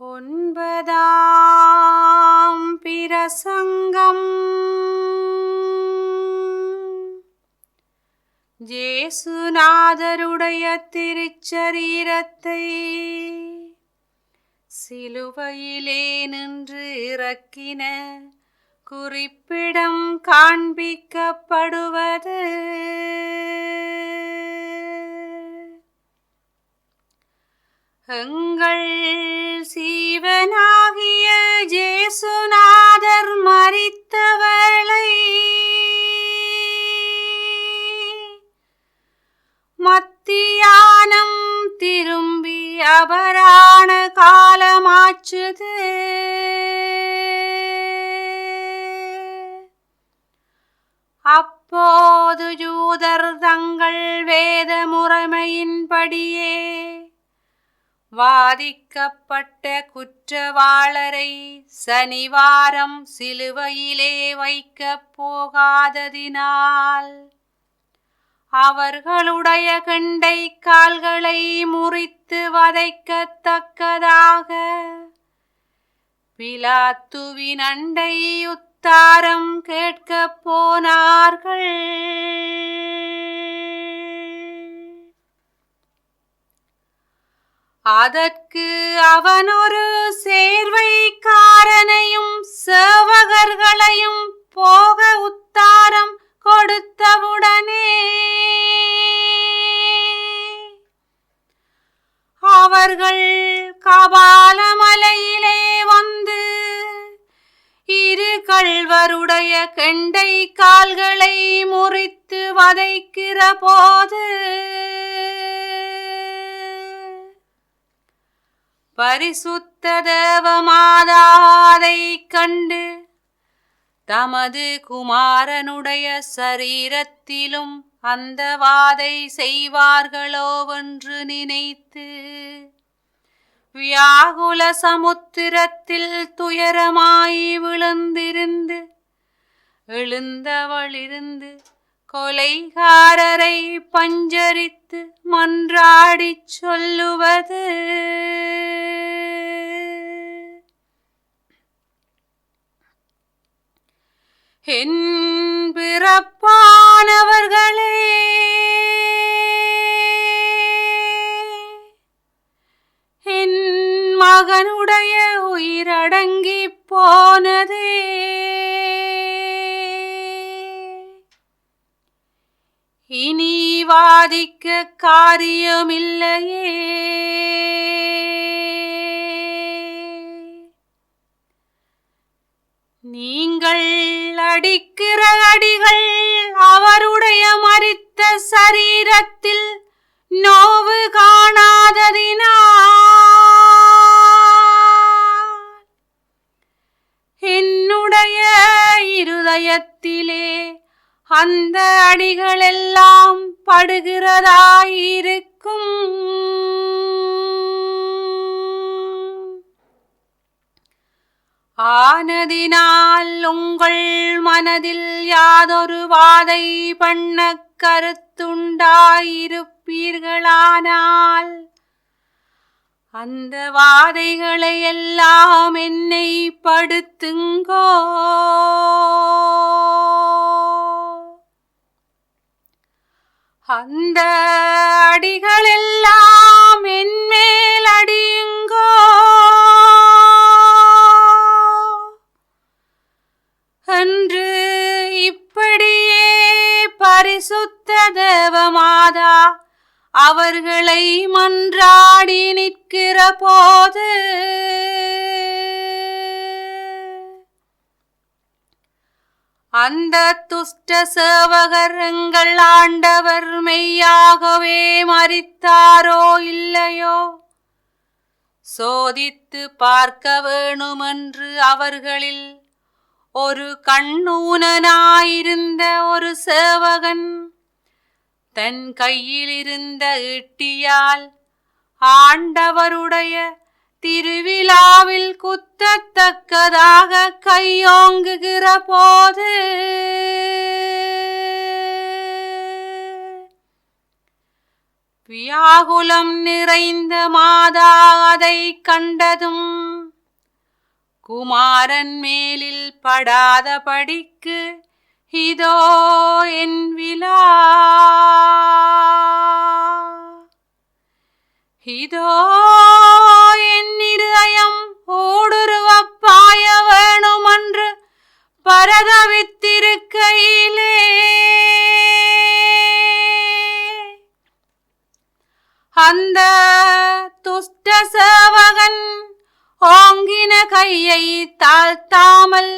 ஒன்பதாம் பிரசங்கம். இயேசுநாதருடைய திருச்சரீரத்தை சிலுவையிலே நின்று இறக்கின குறிப்பிடம் காண்பிக்கப்படுவது. எங்கள் சீவனாகிய இயேசுநாதர் மரித்தவளை மத்தியானம் திரும்பி அபராண காலமாச்சுது. அப்போது யூதர் தங்கள் வேத முறைமையின்படியே வாதிக்கப்பட்ட குற்றவாளரை சனிவாரம் சிலுவையிலே வைக்கப் போகாததினால் அவர்களுடைய கெண்டை கால்களை முறித்து வதைக்கத்தக்கதாக பிலாத்துவின் அண்டை உத்தாரம் கேட்கப் போனார்கள். அதற்கு அவன் ஒரு சேர்வைக்காரனையும் சேவகர்களையும் போக உத்தாரம் கொடுத்தவுடனே அவர்கள் கபாலமலையிலே வந்து இரு கள்வருடைய கெண்டை கால்களை முறித்து வதைக்கிற போது பரிசுத்த தேவமாதாதை கண்டு தமது குமாரனுடைய சரீரத்திலும் அந்த வாதை செய்வார்களோவென்று நினைத்து வியாகுல சமுத்திரத்தில் துயரமாய் விழுந்திருந்து எழுந்தவளிருந்து கொலைகாரரை பஞ்சரித்து மன்றாடிச் சொல்லுவது. என் பிறப்பானவர்களே, என் மகனுடைய உயிரடங்கி போனதே, இனி வாதிக்க காரியமில்லையே. நீங்கள் அடிக்கிற அடிகள் அவருடைய மரித்த சரீரத்தில் நோவு காணாததினால் என்னுடைய இருதயத்திலே அந்த அடிகளெல்லாம் படுகிறதாயிருக்கும். ஆனதினால் உங்கள் மனதில் யாதொரு வாதை பண்ண கருத்துண்டாயிருப்பீர்களானால் அந்த வாதைகளை எல்லாம் என்னை படுத்துங்கோ. அந்த அடிகளெல்லாம் என்மேல் அடியுங்கோ என்று இப்படியே பரிசுத்த தேவமாதா அவர்களை மன்றாடி நிற்கிற போது அந்த துஷ்ட சேவகர் எங்கள் ஆண்டவர் மெய்யாகவே மரித்தாரோ இல்லையோ சோதித்து பார்க்க வேணுமென்று அவர்களில் ஒரு கண்ணூனனாயிருந்த ஒரு சேவகன் தன் கையிலிருந்த ஈட்டியால் ஆண்டவருடைய திருவிழாவில் குத்தத்தக்கதாக கையோங்குகிற போது வியாகுலம் நிறைந்த மாதா அதை கண்டதும் குமாரன் மேலில் படாத படிக்கு இதோ என் விழா, இதோ என் இருதயம் ஓடுருவப்பாய வேணுமென்று பரதவித்திருக்கையிலே அந்த துஷ்ட சேவகன் ஓங்கின கையை தாழ்த்தாமல்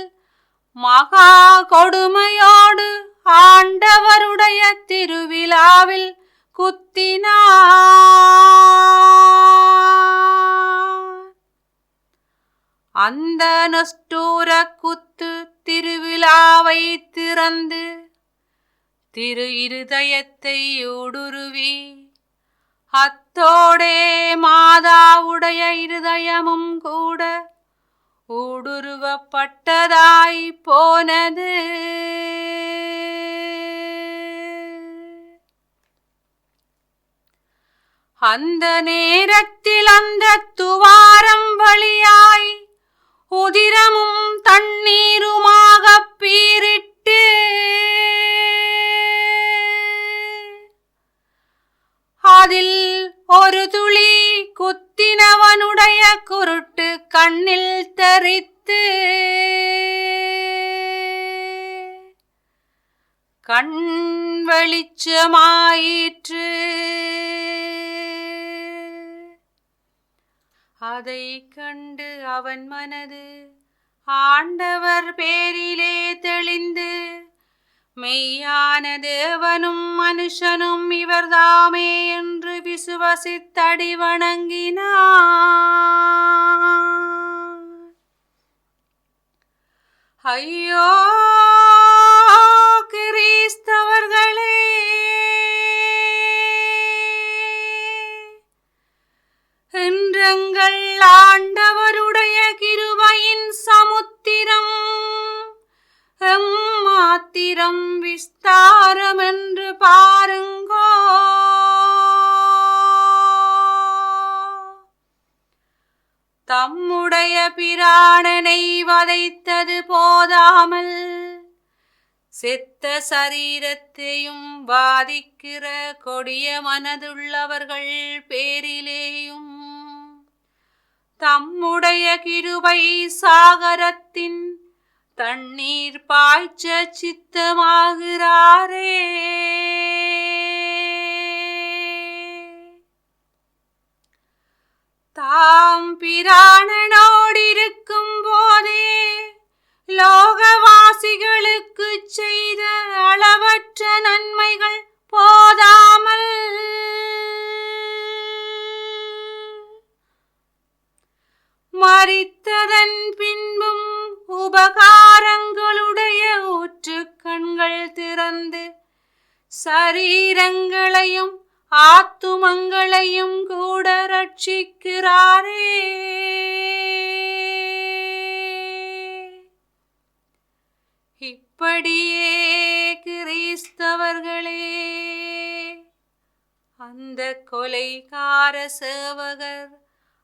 மகா கொடுமையோடு ஆண்டவருடைய திருவிழாவில் குத்தினார். அந்த நஷ்டூர குத்து திருவிழாவை திறந்து திரு இருதயத்தை ஊடுருவி அத்தோடே மாதாவுடைய இருதயமும் கூட ஊடுருவப்பட்டதாய் போனது. அந்த நேரத்தில் அந்த துவாரம் வழியாய் உதிரமும் தண்ணீருமாக பீரிட்டு அதில் ஒரு துளி குத்தினவனுடைய குருட்டு கண்ணில் தெரித்து கண் வெளிச்சமாயிற்று. அதை கண்டு அவன் மனது ஆண்டவர் பேரிலே தெளிந்து மெய்யான தேவனும் மனுஷனும் இவர்தாமே என்று விசுவசித்தடி வணங்கினார். ஐயோ கிறிஸ்தவர்களே, என்றங்கள் ஆண்டவருடைய கிருபையின் சமுத்திரம் எம்மாத்திரம் விஸ்தாரம் என்று பாருங்கோ. தம்முடைய பிராணனை வதைத்தது போதாமல் செத்த சரீரத்தையும் பாதிக்கிற கொடிய மனதுள்ளவர்கள் பேரிலேயும் தம்முடைய கிருபை சாகரத்தின் தண்ணீர் பாய்ச்ச சித்தமாகிறாரே. தாம் பிராணனோடிருக்கும் போதே லோகவாசிகளுக்கு செய்த அளவற்ற நன்மைகள் போதாமல் மரித்ததன் பின்பும் உபகாரங்களுடைய ஊற்று கண்கள் திறந்து சரீரங்களையும் ஆத்துமங்களையும் கூட ரட்சிக்கிறாரே. இப்படியே கிறிஸ்தவர்களே, அந்த கொலைகார சேவகர்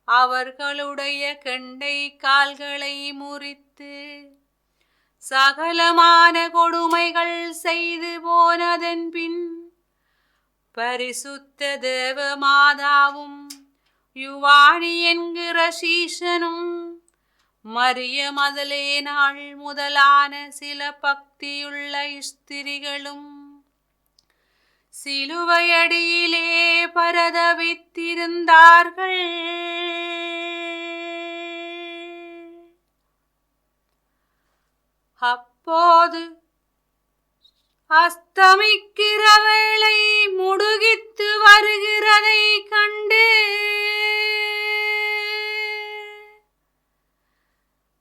அவர்களுடைய கெண்டை கால்களை முறித்து சகலமான கொடுமைகள் செய்து போனதன் பின் பரிசுத்த தேவ மாதாவும் யுவானி என்கிற சீஷனும் மரிய மதலேனாள் முதலான சில பக்தியுள்ள ஸ்திரிகளும் சிலுவையடியிலே பரதவித்திருந்தார்கள். அப்போது அஸ்தமிக்கிற வேளை முடுகித்து வருகிறதை கண்டு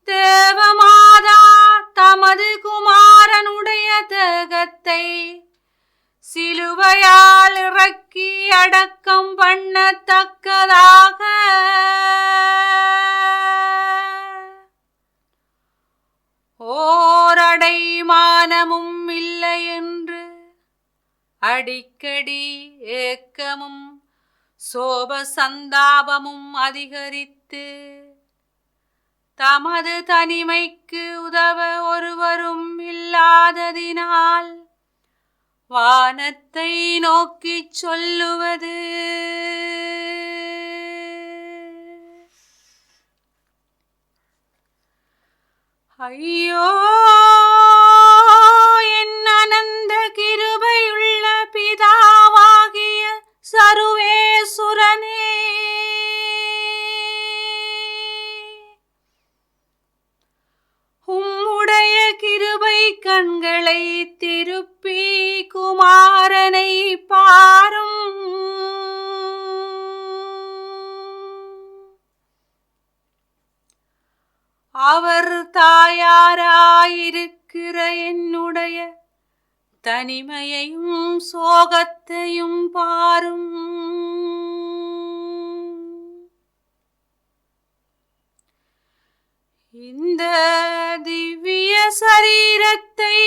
தேவமாதா தமது குமாரனுடைய தேகத்தை சிலுவையால் இறக்கி அடக்கம் பண்ணத்தக்கதாக ஓரடைமானமும் இல்லை என்று அடிக்கடி ஏக்கமும் சோப சந்தாபமும் அதிகரித்து தமது தனிமைக்கு உதவ ஒருவரும் இல்லாததினால் வானத்தை நோக்கிச் சொல்லுவது, ஐயோ என் அனந்த கிருபையுள்ள பிதாவாகிய சர்வேசுரனே, உம்முடைய கிருபை கண்களை திருப்பி குமாரனை பாரும். அவர் தாயாராயிருக்கிற என்னுடைய தனிமையையும் சோகத்தையும் பாரும். இந்த திவ்ய சரீரத்தை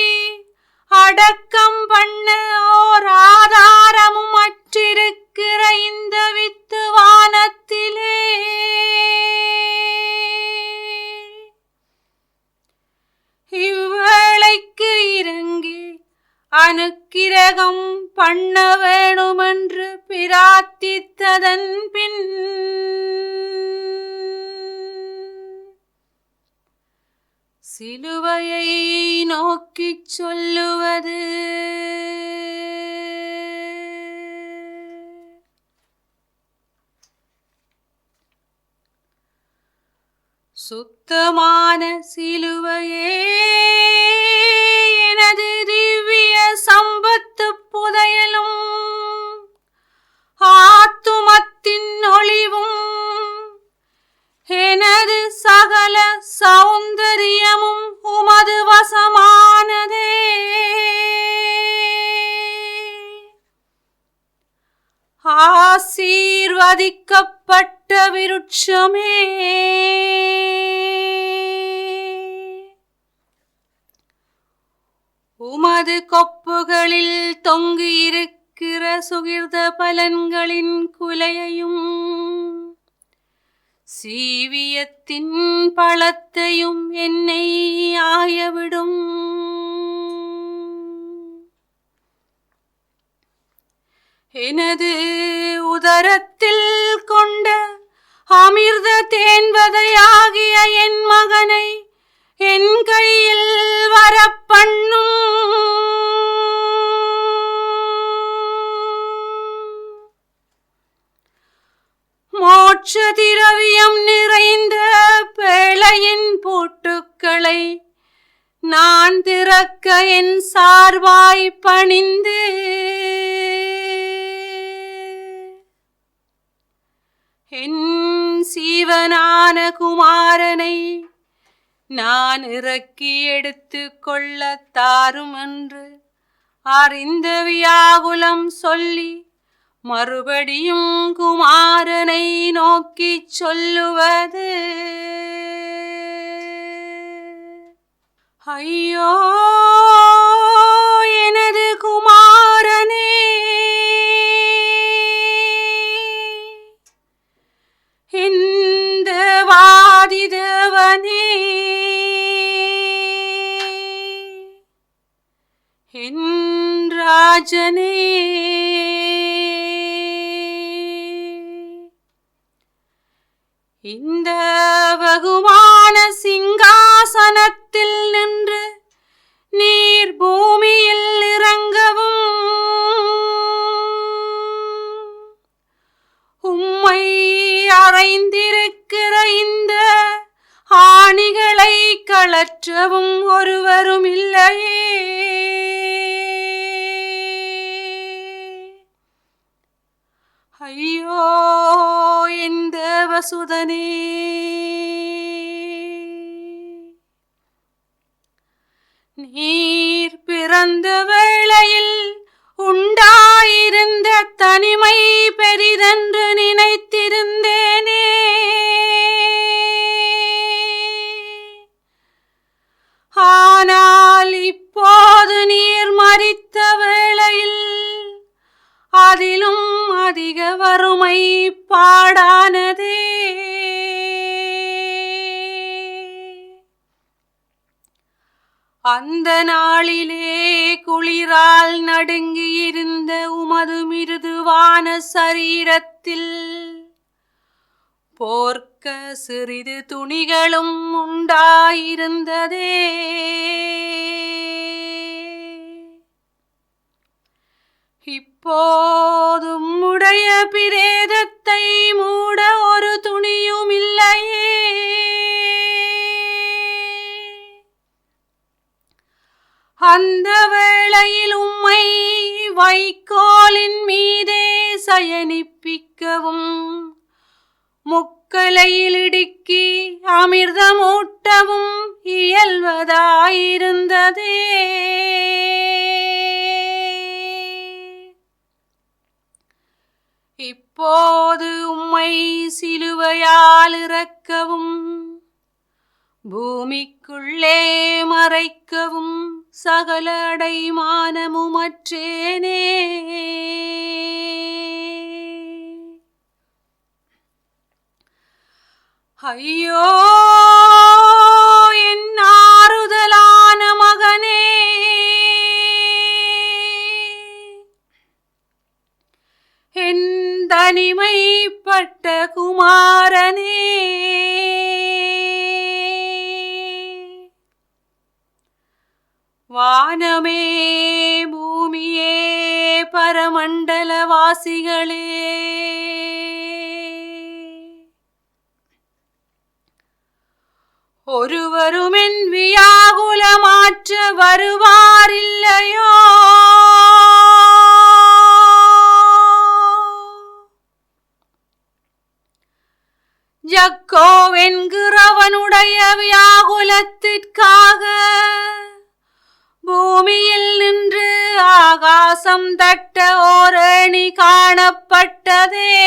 அடக்கம் பண்ண ஓர் ஆதாரமும் அற்றிருக்கிற இந்த வித்து வானத்திலே இவ்வேளைக்கு இறங்கி அனுக்கிரகம் பண்ண வேணுமென்று பிரார்த்தித்ததன் பின் சிலுவையை நோக்கிச் சொல்லுவது, சுத்தமான சிலுவையே எனது திவ்ய சம்பத்து புதையலும் ஆத்துமத்தின் ஒளிவும் எனது சகல சௌந்தரியமும் உமது வசமானதே. ஆசீர்வதிக்கப்பட்ட விருட்சமே, உமது கொப்புகளில் தொங்கியிருக்கிற சுகிர்த பலன்களின் குலையையும் சீவியத்தின் பழத்தையும் என்னை ஆயவிடும். எனது உதரத்தில் கொண்ட அமிர்த தேன்வதையாகிய என் மகனை என் கையில் வரப்பண்ணும். மோட்ச திரவியம் நிறைந்த பேழையின் பூட்டுக்களை நான் திறக்க என் சார்பாய் பணிந்து என் சீவனான குமாரனை நான் இறக்கி எடுத்து கொள்ள தாரும் என்று அறிந்த வியாகுலம் சொல்லி மறுபடியும் குமாரனை நோக்கி சொல்லுவது, ஐயோ எனது குமாரனே, இந்த வாதிதேவனே, என் ராஜனே, இந்த பகுமான சிங்காசனத்தில் நின்று நீர் பூமியில் இறங்கவும் உம்மை அறைந்திருக்கிற இந்த ஆணிகளை கழற்றவும் ஒருவரும் இல்லையே. ஐயோ என் தேவசுதனே, நீர் பிறந்த வேளையில் உண்டாயிருந்த தனிமை பெரிதென்று நினைத்திருந்தேனே. ஆனால் இப்போது நீர் மரித்த வேளையில் அதிலும் அதிக வறுமை பாடானதே. அந்த நாளிலே குளிரால் நடுங்கியிருந்த உமது மிருதுவான சரீரத்தில் போர்க்க சிறிது துணிகளும் உண்டாயிருந்ததே. இப்போதும் உடைய பிரேதத்தை மூட ஒரு துணியும் இல்லையே. அந்த வேளையில் உம்மை வைக்கோலின் மீதே சயனிப்பிக்கவும் முக்கலையில் இடுக்கி அமிர்தமூட்டவும் இயல்வதாயிருந்ததே. இப்போது உம்மை சிலுவையால் இறக்கவும் பூமிக்குள்ளே மறைக்கவும் சகல அடைமானமுமற்றேனே. ஐயோ என் ஆறுதலான மகனே, என் தனிமைப்பட்ட குமாரனே, வானமே பூமியே பரமண்டலவாசிகளே, ஒருவரும் என் வியாகுலமாற்ற வருவாரில்லையோ. ஜக்கோவ் என்கிறவனுடைய வியாகுலத்திற்காக பூமியில் நின்று ஆகாசம் தட்ட ஓரணி காணப்பட்டதே.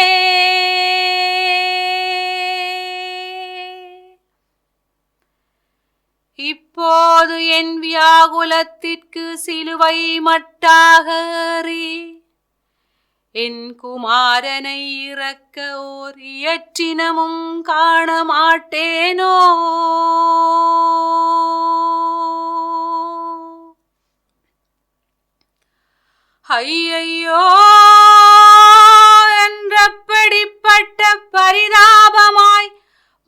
இப்போது என் வியாகுலத்திற்கு சிலுவை மட்டாகறி என் குமாரனை இறக்க ஓர் இயற்றினமும் காண மாட்டேனோ. ஐயையோ என்றபடிப்பட்ட பரிதாபமாய்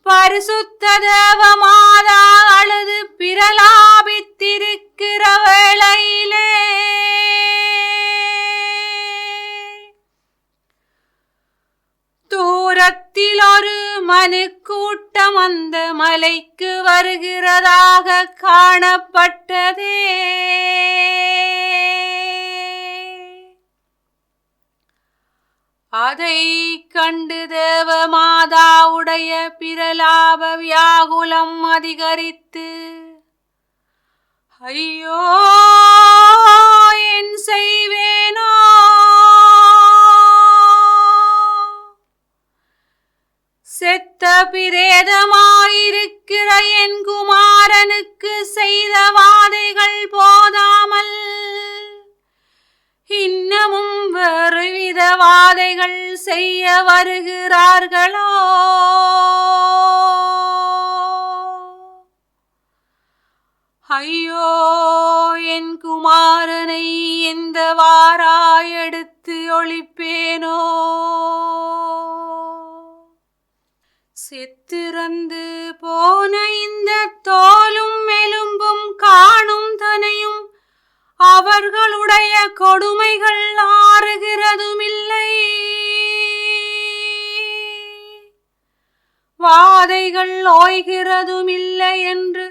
பரிசுத்த தேவமாதா அழுது பிரலாபித்திருக்கிற வேளையிலே தூரத்தில் ஒரு மனுக்கூட்டம் அந்த மலைக்கு வருகிறதாக காணப்பட்டதே. அதை கண்டு தேவமாதாவுடைய பிரலாப வியாகுலம் அதிகரித்து, ஐயோ என் செய்வேனோ, செத்த பிரேதமாயிருக்கிற என் குமாரனுக்கு செய்த வாதைகள் போதாமல் இன்னமும் வேறுவித வாதைகள் செய்ய வருகிறார்களோ. ஐயோ என் குமாரனை எந்த வாராயெடுத்து ஒளிப்பேனோ. செத்திறந்து போன இந்த தோலும் எலும்பும் காணும் தனையும் அவர்களுடைய கொடுமைகள் ஆறுகிறதுமில்லை, வாதைகள் ஓய்கிறதுமில்லை என்று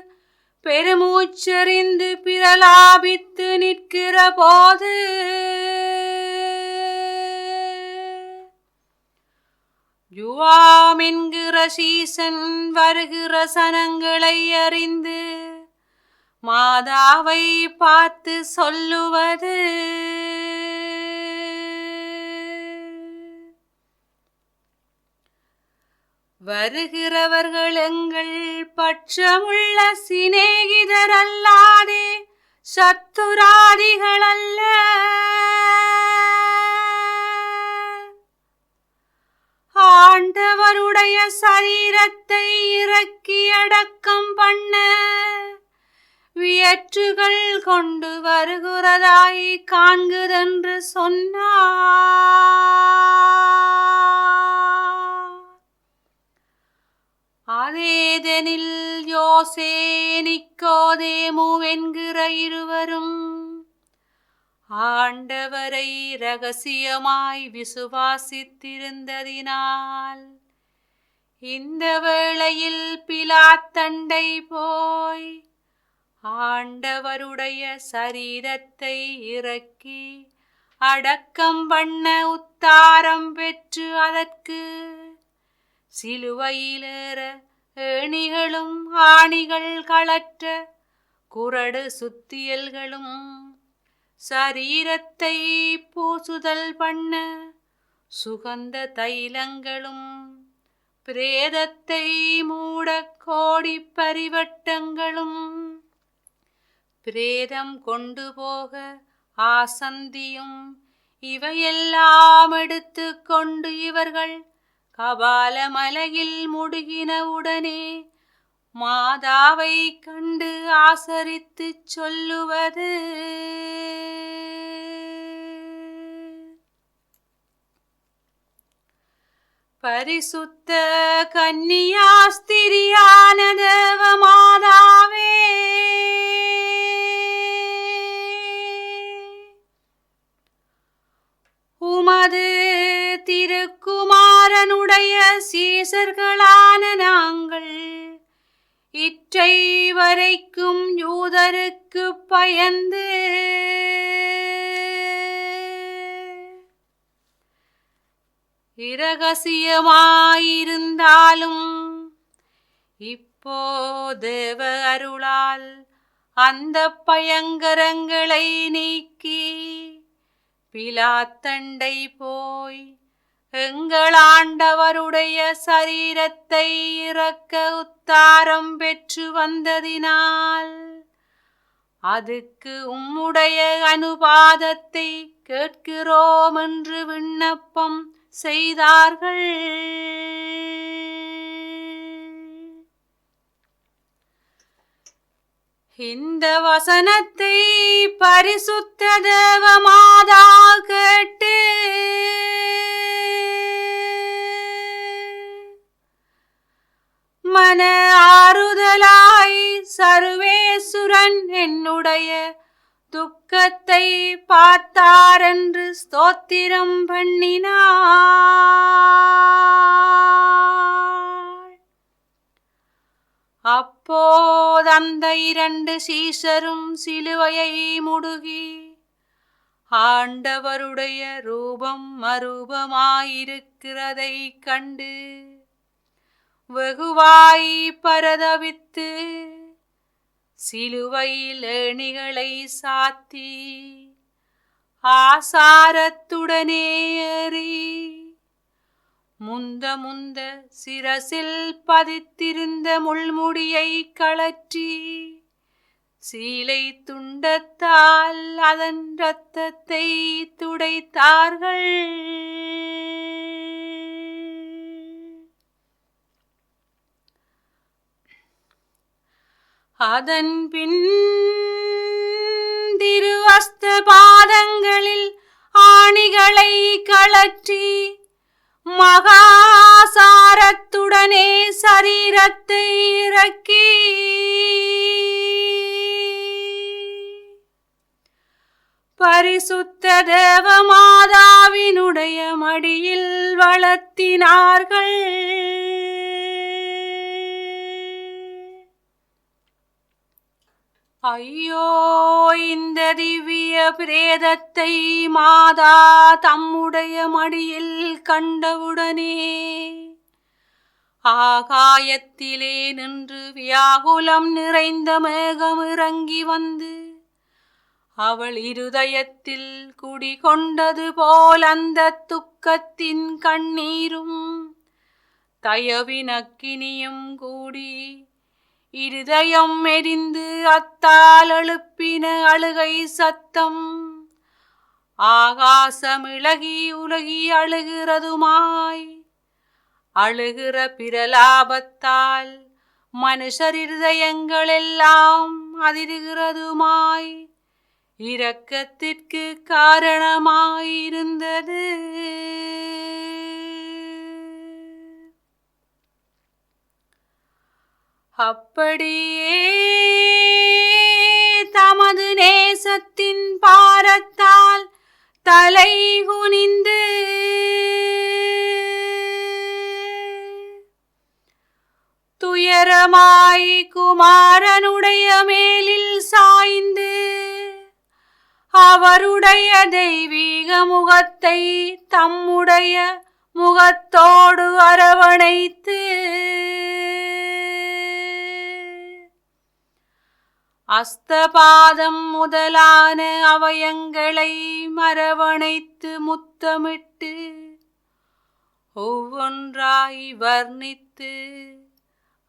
பெருமூச்செறிந்து பிரலாபித்து நிற்கிற போது யுவாம் என்கிற சீசன் வருகிற சனங்களை அறிந்து மாதாவை பார்த்து சொல்லுவது, வருகிறவர்கள் எங்கள் பட்சமுள்ள சிநேகிதர் அல்லாதே சத்துராதிகள் அல்ல. ஆண்டவருடைய சரீரத்தை இறக்கி அடக்கம் பண்ண வியற்றுகள் கொண்டு வருகிறதாய் காண்குதென்று சொன்னார். அதேதெனில் யோசே நிக்கோதேமு என்கிற இருவரும் ஆண்டவரை இரகசியமாய் விசுவாசித்திருந்ததினால் இந்த வேளையில் பிலாத்தண்டை போய் ஆண்டவருடைய சரீரத்தை இறக்கி அடக்கம் பண்ண உத்தாரம் பெற்று அதற்கு சிலுவையிலேற ஏணிகளும் ஆணிகள் களற்ற குறடு சுத்தியல்களும் சரீரத்தை பூசுதல் பண்ண சுகந்த தைலங்களும் பிரேதத்தை மூட கோடி பரிவட்டங்களும் பிரேதம் கொண்டு போக ஆசந்தியும் இவையெல்லாம் எடுத்து கொண்டு இவர்கள் கபாலமலையில் முடுகினவுடனே மாதாவை கண்டு ஆசரித்து சொல்லுவது, பரிசுத்த கன்னியாஸ்திரியான தேவ மாதாவே, உமது திருக்குமாரனுடைய சீசர்களான நாங்கள் இற்றை வரைக்கும் யூதருக்கு பயந்து இரகசியமாயிருந்தாலும் இப்போ தேவ அருளால் அந்த பயங்கரங்களை நீக்கி பிலாத்தண்டை போய் எங்கள் ஆண்டவருடைய சரீரத்தை இறக்க உத்தாரம் பெற்று வந்ததினால் அதுக்கு உம்முடைய அனுபாதத்தை கேட்கிறோம் என்று விண்ணப்பம் செய்தார்கள். இந்த வசனத்தை பரிசுத்த தேவ மாதா கேட்டு மன ஆறுதலாய் சர்வேசுரன் என்னுடைய துக்கத்தை பார்த்தாரென்று ஸ்தோத்திரம் பண்ணினார். அப்போதந்த இரண்டு சீஷரும் சிலுவையை முடுகி ஆண்டவருடைய ரூபம் அரூபமாயிருக்கிறதை கண்டு வெகுவாய் பரதவித்து சிலுவையில் ஏணிகளை சாத்தி ஆசாரத்துடனே ஏறி முந்த சிரசில் பதித்திருந்த முள்முடியை கழற்றி சீலை துண்டத்தால் அதன் இரத்தத்தை துடைத்தார்கள். அதன் பின் திருவஸ்த பாதங்களில் ஆணிகளை கழற்றி மகாசாரத்துடனே சரீரத்தை இறக்கி பரிசுத்த தேவ மாதாவினுடைய மடியில் வளர்த்தினார்கள். ஐயோ, இந்த திவ்ய பிரேதத்தை மாதா தம்முடைய மடியில் கண்டவுடனே ஆகாயத்திலே நின்று வியாகுலம் நிறைந்த மேகம் இறங்கி வந்து அவள் இருதயத்தில் குடிகொண்டது போல் அந்த துக்கத்தின் கண்ணீரும் தயவின் அக்கினியும் கூடி இருதயம் எரிந்து அத்தால் எழுப்பின அழுகை சத்தம் ஆகாசமிளகி உலகி அழுகிறதுமாய் அழுகிற பிரலாபத்தால் மனுஷர் இருதயங்கள் எல்லாம் அதிருகிறதுமாய் இரக்கத்திற்கு காரணமாயிருந்தது. அப்படியே தமது நேசத்தின் பாரத்தால் தலை குனிந்து துயரமாய் குமாரனுடைய மேலில் சாய்ந்து அவருடைய தெய்வீக முகத்தை தம்முடைய முகத்தோடு அரவணைத்து அஸ்தபாதம் முதலான அவயங்களை மரவணைத்து முத்தமிட்டு ஒவ்வொன்றாய் வர்ணித்து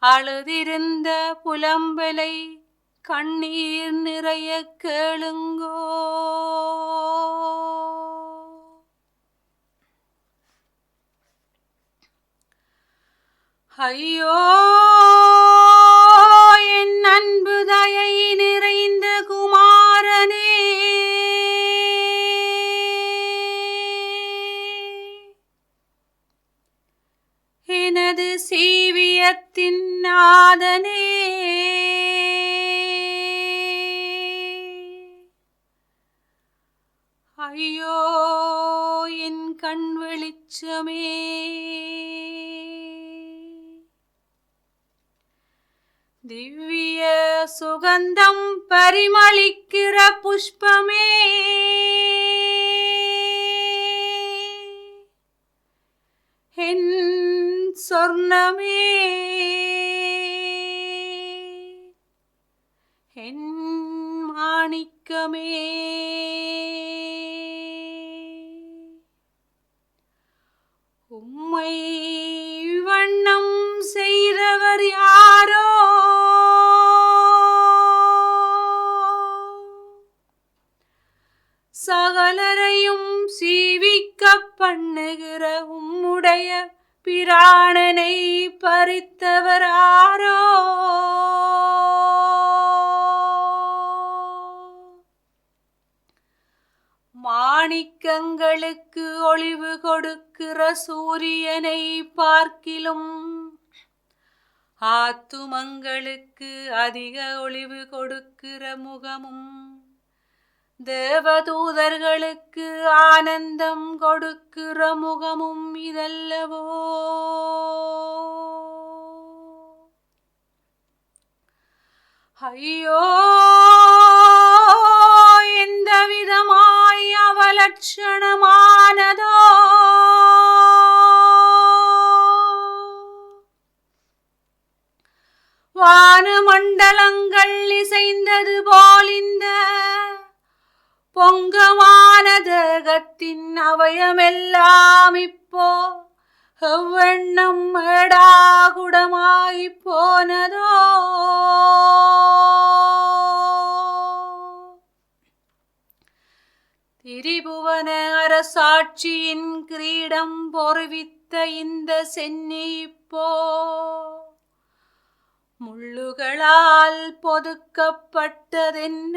அழுதிருந்த புலம்பலை கண்ணீர் நிறைய கேளுங்கோ. ஐயோ என் அன்பு தயை நிறைந்த குமாரனே, எனது சீவியத்தின் நாதனே, ஐயோ என் கண் வெளிச்சமே, திவ்ய சுகந்தம் பரிமளிக்கிற புஷ்பமே, என் சொர்ணமே, என் மாணிக்கமே, உம்மை வண்ணம் செய்தவர் யாரோ, சகலரையும் சீவிக்க பண்ணுகிற உம்முடைய பிராணனை பறித்தவராரோ, மாணிக்கங்களுக்கு ஒளிவு கொடுக்கிற சூரியனை பார்க்கிலும் ஆத்துமங்களுக்கு அதிக ஒளிவு கொடுக்கிற முகமும் தேவதூதர்களுக்கு ஆனந்தம் கொடுக்கிற முகமும் இதல்லவோ. ஐயோ எந்த விதமாய் அவலட்சணமானதோ, வானமண்டலங்கள் இசைந்தது போல் இந்த பொங்கமான தேகத்தின் அவயமெல்லாம் இப்போ எவ்வண்ணம் ஏடாகுடமாய் போனதோ. திரிபுவன அரசாட்சியின் கிரீடம் பொறுவித்த இந்த சென்னி இப்போ முள்ளுகளால் பொதுக்கப்பட்டதென்ன,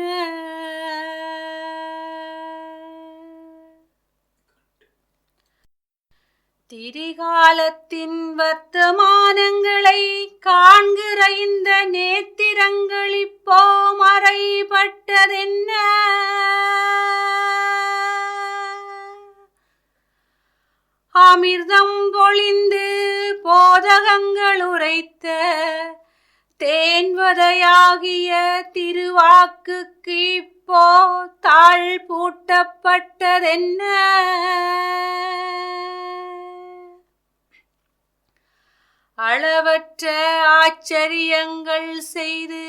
திரிகாலத்தின் வர்த்தமானங்களை காண்கிற இந்த நேத்திரங்கள் இப்போ மறைபட்டதென்ன, அமிர்தம் பொழிந்து போதகங்கள் உரைத்த தேன்வதையாகிய திருவாக்குக்கு இப்போ தாழ் பூட்டப்பட்டதென்ன, அளவற்ற ஆச்சரியங்கள் செய்து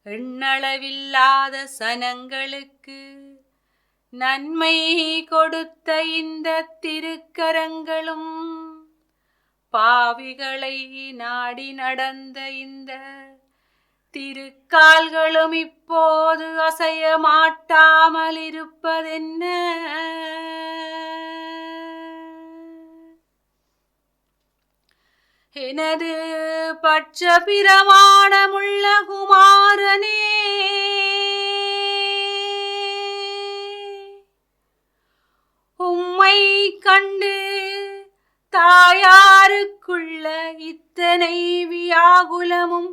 எண்ணளவில்லாத சனங்களுக்கு நன்மை கொடுத்த இந்த திருக்கரங்களும் பாவிகளை நாடி நடந்த இந்த திருக்கால்களும் இப்போது அசைய மாட்டாமல் இருப்பதென்ன, எனது பட்ச பிரமாணமுள்ள குமாரனே, உம்மை கண்டு தாயாருக்குள்ள இத்தனை வியாகுலமும்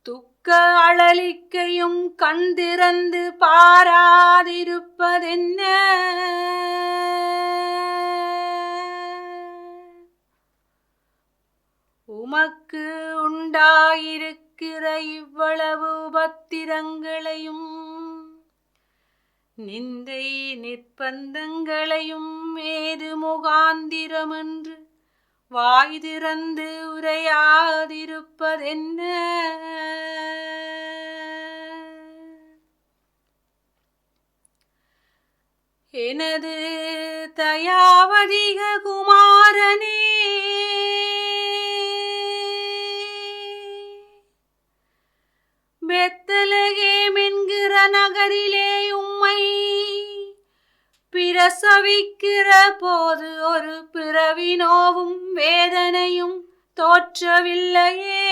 துக்க அழலிக்கையும் கண்திறந்து பாராதிருப்பதென்ன? உமக்கு உண்டாயிருக்கிற இவ்வளவு உபத்திரங்களையும் நிந்தை நிர்பந்தங்களையும் ஏது முகாந்திரமென்று வாய் திறந்து உரையாதிருப்பதென்ன? எனது தயாவதிக குமாரனே, பெத்லகேம் என்கிற நகரிலே உம்மை பிரசவிக்கிற போது ஒரு பிறவி நோவும் வேதனையும் தோற்றவில்லையே.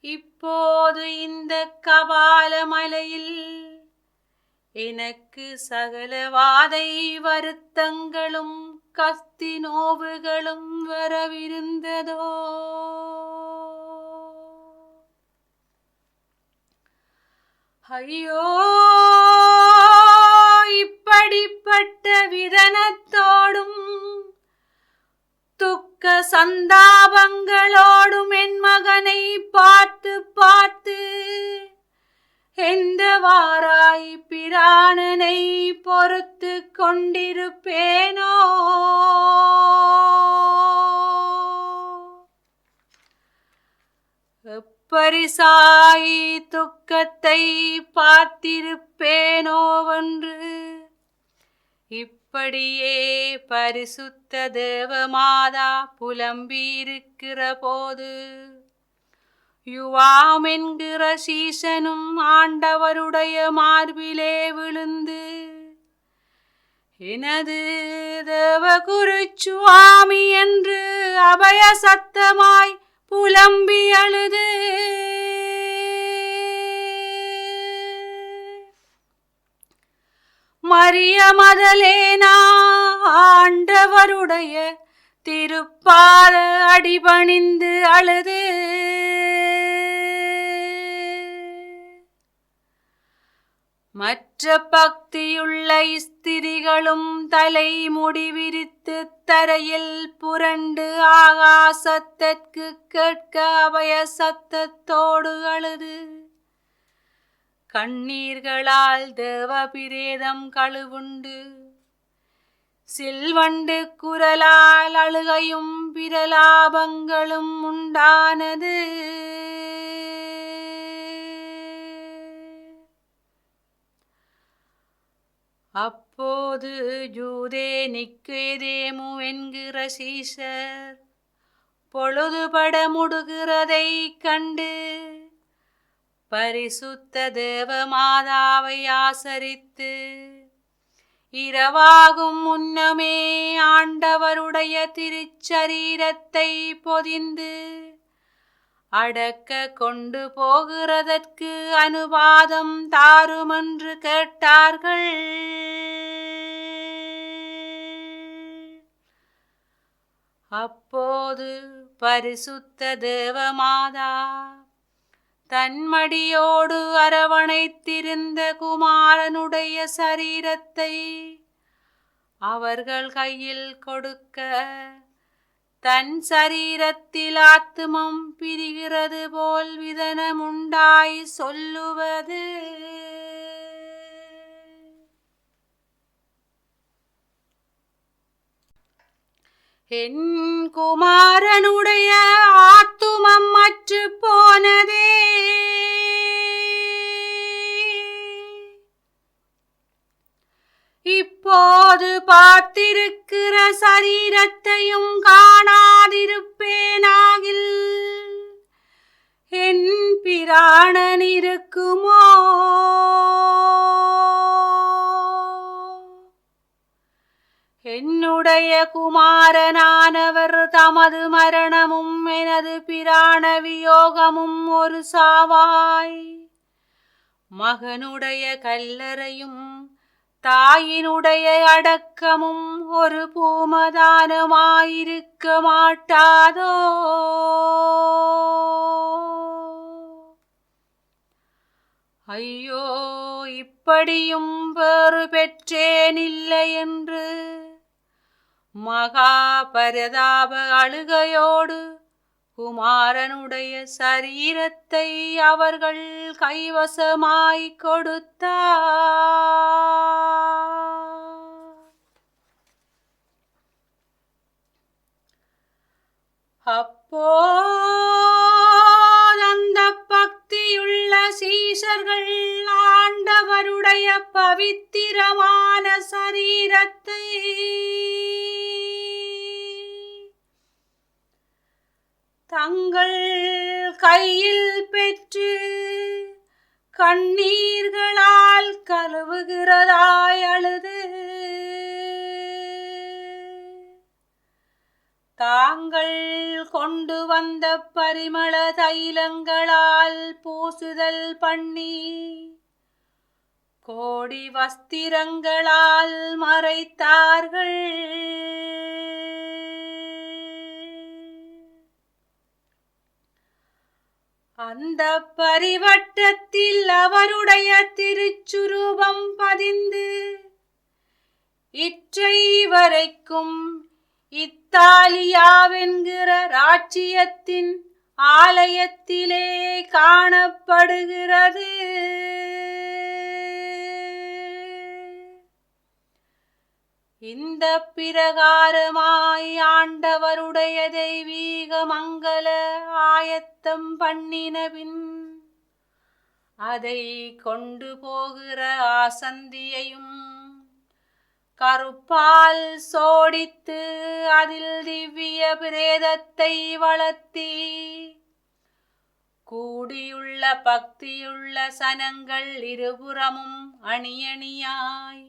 இப்போது இந்த கபாலமலையில் எனக்கு சகல வாதை வருத்தங்களும் கஸ்தி நோவுகளும் வரவிருந்ததோ? ஐயோ, இப்படிப்பட்ட விதனத்தோடும் துக்க சந்தாபங்களோடும் என் மகனை பார்த்து பார்த்து எந்த வாராய் பிராணனை பொறுத்து கொண்டிருப்பேனோ? எப்பரிசாய் துக்கத்தை பார்த்திருப்பேனோவென்று இப்படியே பரிசுத்த தேவமாதா புலம்பியிருக்கிற போது யுவாம் என்கிற சீசனும் ஆண்டவருடைய மார்பிலே விழுந்து, எனது தேவகுரு சுவாமி என்று அபய சத்தமாய் புலம்பி அழுது, மரிய மதலேனா ஆண்டவருடைய திருப்பாத அடிபணிந்து அழுது, மற்ற பக்தியுள்ள ஸ்திரிகளும் தலை முடிவிரித்து தரையில் புரண்டு ஆகாசத்திற்கு கேட்க அபய சத்தத்தோடு அழுது, கண்ணீர்களால் தேவபிரேதம் கழுவுண்டு சில்வண்டு குரலால் அழுகையும் பிரலாபங்களும் உண்டானது. அப்போது யூதே நிக்கோதேமு என்கிற சீஷர் பொழுதுபட முடுகிறதை கண்டு பரிசுத்த தேவமாதாவை ஆசரித்து இரவாகும் முன்னமே ஆண்டவருடைய திருச்சரீரத்தை பொதிந்து அடக்க கொண்டு போகிறதற்கு அனுவாதம் தாருமென்று கேட்டார்கள். அப்போது பரிசுத்த தேவமாதா தன்மடியோடு அரவணைத்திருந்த குமாரனுடைய சரீரத்தை அவர்கள் கையில் கொடுக்க, தன் சரீரத்தில் ஆத்துமம் பிரிகிறது போல் விதனமுண்டாய் சொல்லுவது, என் குமாரனுடைய ஆத்துமம் அற்று போனதே, இப்போது பார்த்திருக்கிற சரீரத்தையும் காணாதிருப்பேனாகில் என் பிராணன் இருக்குமோ? மகனுடைய குமாரனானவர் தமது மரணமும் எனது பிராண வியோகமும் ஒரு சாவாய். மகனுடைய கல்லறையும் தாயினுடைய அடக்கமும் ஒரு பூமதானமாயிருக்க மாட்டாதோ? ஐயோ, இப்படியும் வேறு பெற்றேனில்லை என்று மகா பரதாப அழுகையோடு குமாரனுடைய சரீரத்தை அவர்கள் கைவசமாய் கொடுத்தார். அப்போதந்த பக்தியுள்ள சீஷர்கள் ஆண்டவருடைய பவித்திரமான சரீரத்தை தங்கள் கையில் பெற்று கண்ணீர்களால் கழுவுகிறதாய் அழுது தாங்கள் கொண்டு வந்த பரிமள தைலங்களால் பூசுதல் பண்ணி கோடி வஸ்திரங்களால் மறைத்தார்கள். அந்த பரிவட்டத்தில் அவருடைய திருச்சுரூபம் பதிந்து இற்றை வரைக்கும் இத்தாலியாவென்கிற ராச்சியத்தின் ஆலயத்திலே காணப்படுகிறது. இந்த பிரகாரமாய் ஆண்டவருடைய தெய்வீக மங்கள ஆயத்தம் பண்ணினபின் அதை கொண்டு போகிற ஆசந்தியையும் கருப்பால் சோடித்து அதில் திவ்ய பிரேதத்தை வளர்த்தி கூடியுள்ள பக்தியுள்ள சனங்கள் இருபுறமும் அணியணியாய்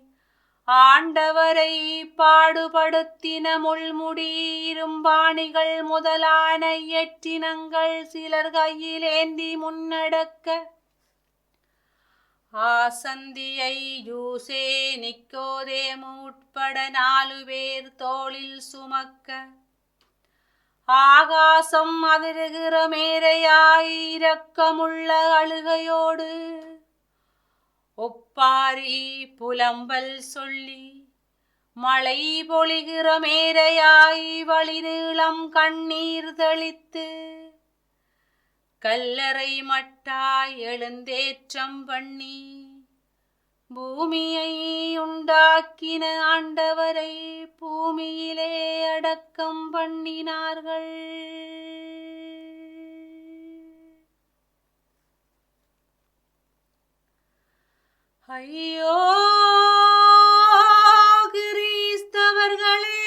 ஆண்டவரை பாடுபடுத்தின முள்முடி இரும்பாணிகள் முதலான எற்றினங்கள் சிலர் கையில் ஏந்தி முன்னடக்க ஆசந்தியை யூசே நிக்கோதேமு உட்பட 4 பேர் தோளில் சுமக்க ஆகாசம் அதிருகிற மேரையாய் இரக்கமுள்ள அழுகையோடு ஒப்பாரி புலம்பல் சொல்லி மழை பொழிகிற மேரையாய் வழிநீளம் கண்ணீர் தெளித்து கல்லறை மட்டாய் எழுந்தேற்றம் பண்ணி பூமியை உண்டாக்கின ஆண்டவரை பூமியிலே அடக்கம் பண்ணினார்கள். ஐயோ கிறிஸ்தவர்களே,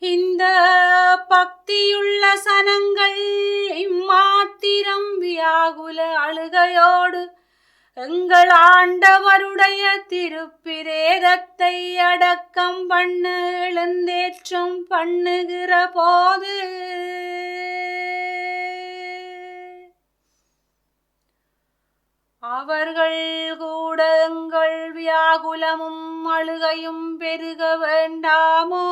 இந்த பக்தியுள்ள சனங்கள் இம்மாத்திரம் வியாகுல அழுகையோடு எங்கள் ஆண்டவருடைய திருப்பிரேதத்தை அடக்கம் பண்ண எழுந்தேற்றம் பண்ணுகிற போது அவர்கள் கூட எங்கள் வியாகுலமும் அழுகையும் பெருக வேண்டாமோ?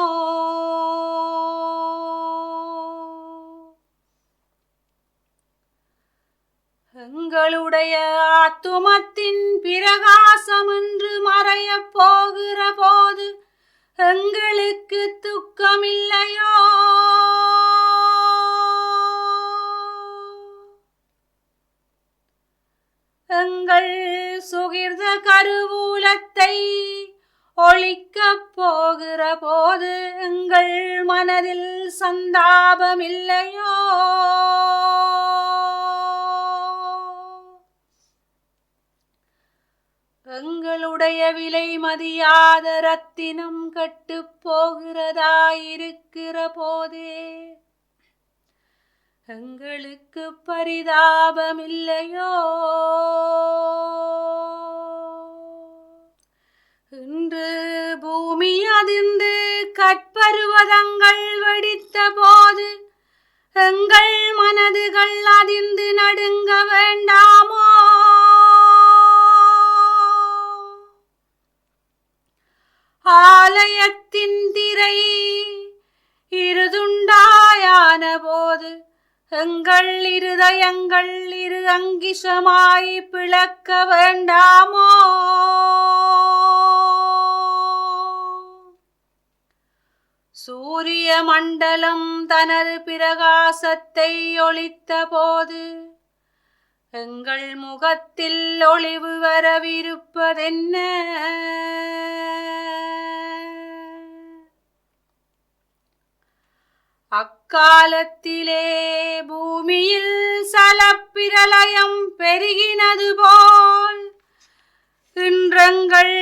எங்களுடைய ஆத்துமத்தின் பிரகாசம் என்று மறையப் போகிற போது எங்களுக்கு துக்கமில்லையோ? எங்கள் சுகிர்த கருவூலத்தை ஒழிக்கப் போகிற போது எங்கள் மனதில் சந்தாபமில்லையோ? எங்களுடைய விலை மதியாத ரத்தினம் கட்டு போகிறதாயிருக்கிற போதே எங்களுக்கு பரிதாபமில்லையோ? இன்று பூமி அதிர்ந்து கற்பருவதங்கள் வெடித்த போது எங்கள் மனதுகள் அதிர்ந்து நடுங்க வேண்டாமோ? ஆலயத்தின் திரை இருதுண்டாயான போது எங்கள் இருதயங்கள் இரு அங்கிசமாய் பிளக்க வேண்டாமோ? சூரிய மண்டலம் தனது பிரகாசத்தை ஒளித்த போது எங்கள் முகத்தில் ஒளிவு வரவிருப்பதென்ன? அக்காலத்திலே பூமியில் சலப்பிரளயம் பெருகினது போல் இன்றங்கள்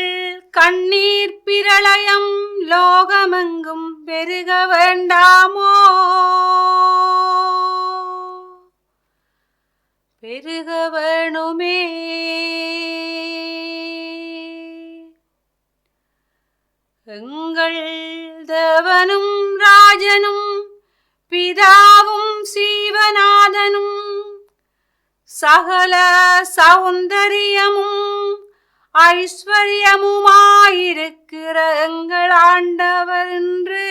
கண்ணீர் பிரளயம் லோகமெங்கும் பெருக வேண்டாமோ? பெருக வேணுமே. எங்கள் தேவனும் ராஜனும் பிதாவும் சீவநாதனும் சகல சௌந்தரியமும் ஐஸ்வர்யமுமாயிருக்கிற எங்கள் ஆண்டவர் என்று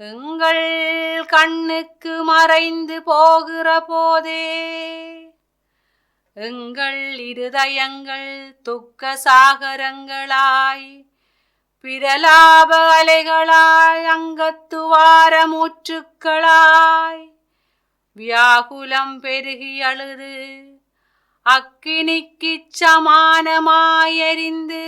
எங்கள் கண்ணுக்கு மறைந்து போகிற போதே எங்கள் இருதயங்கள் துக்க சாகரங்களாய் பிரலாப அலைகளாய் அங்கத்துவார மூச்சுக்களாய் வியாகுலம் பெருகி அழுது அக்கினிக்குச் சமானமாய் எரிந்து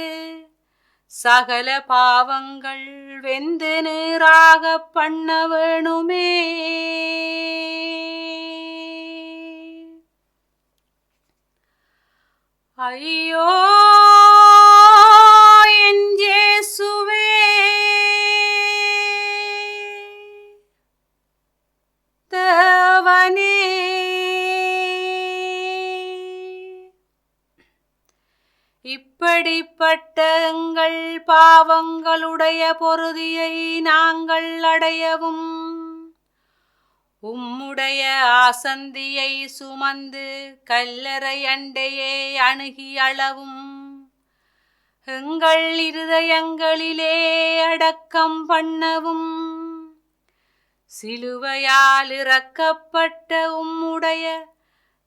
சகல பாவங்கள் வெந்து நீராக பண்ண வேணுமே. ஐயோ என் இயேசுவே, தேவனே, இப்படிப்பட்ட எங்கள் பாவங்களுடைய பொறுதியை நாங்கள் அடையவும் உம்முடைய ஆசந்தியை சுமந்து கல்லறை அண்டையே அணுகி அளவும் எங்கள் இருதயங்களிலே அடக்கம் பண்ணவும் சிலுவையால் இறக்கப்பட்ட உம்முடைய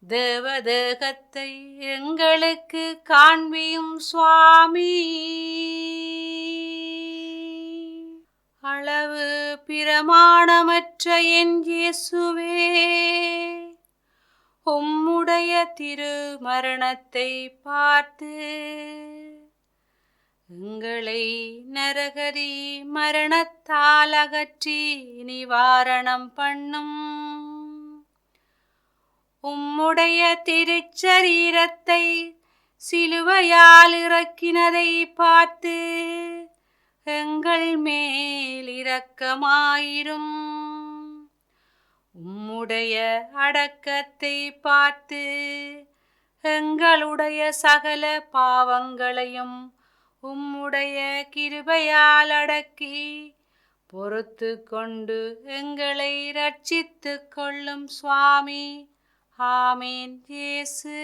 தேவதேகத்தை எங்களுக்கு காண்பியும் சுவாமி. அளவு பிரமாணமற்ற என் இயேசுவே, உம்முடைய திருமரணத்தை பார்த்து எங்களை நரகதி மரணத்தால் அகற்றி நிவாரணம் பண்ணும். உம்முடைய திருச்சரீரத்தை சிலுவையால் இறக்கினதை பார்த்து எங்கள் மேல் இரக்கமாயிரும். உம்முடைய அடக்கத்தை பார்த்து எங்களுடைய சகல பாவங்களையும் உம்முடைய கிருபையால் அடக்கி பொறுத்து கொண்டு எங்களை ரட்சித்து கொள்ளும் சுவாமி. ஆமேன். இயேசு.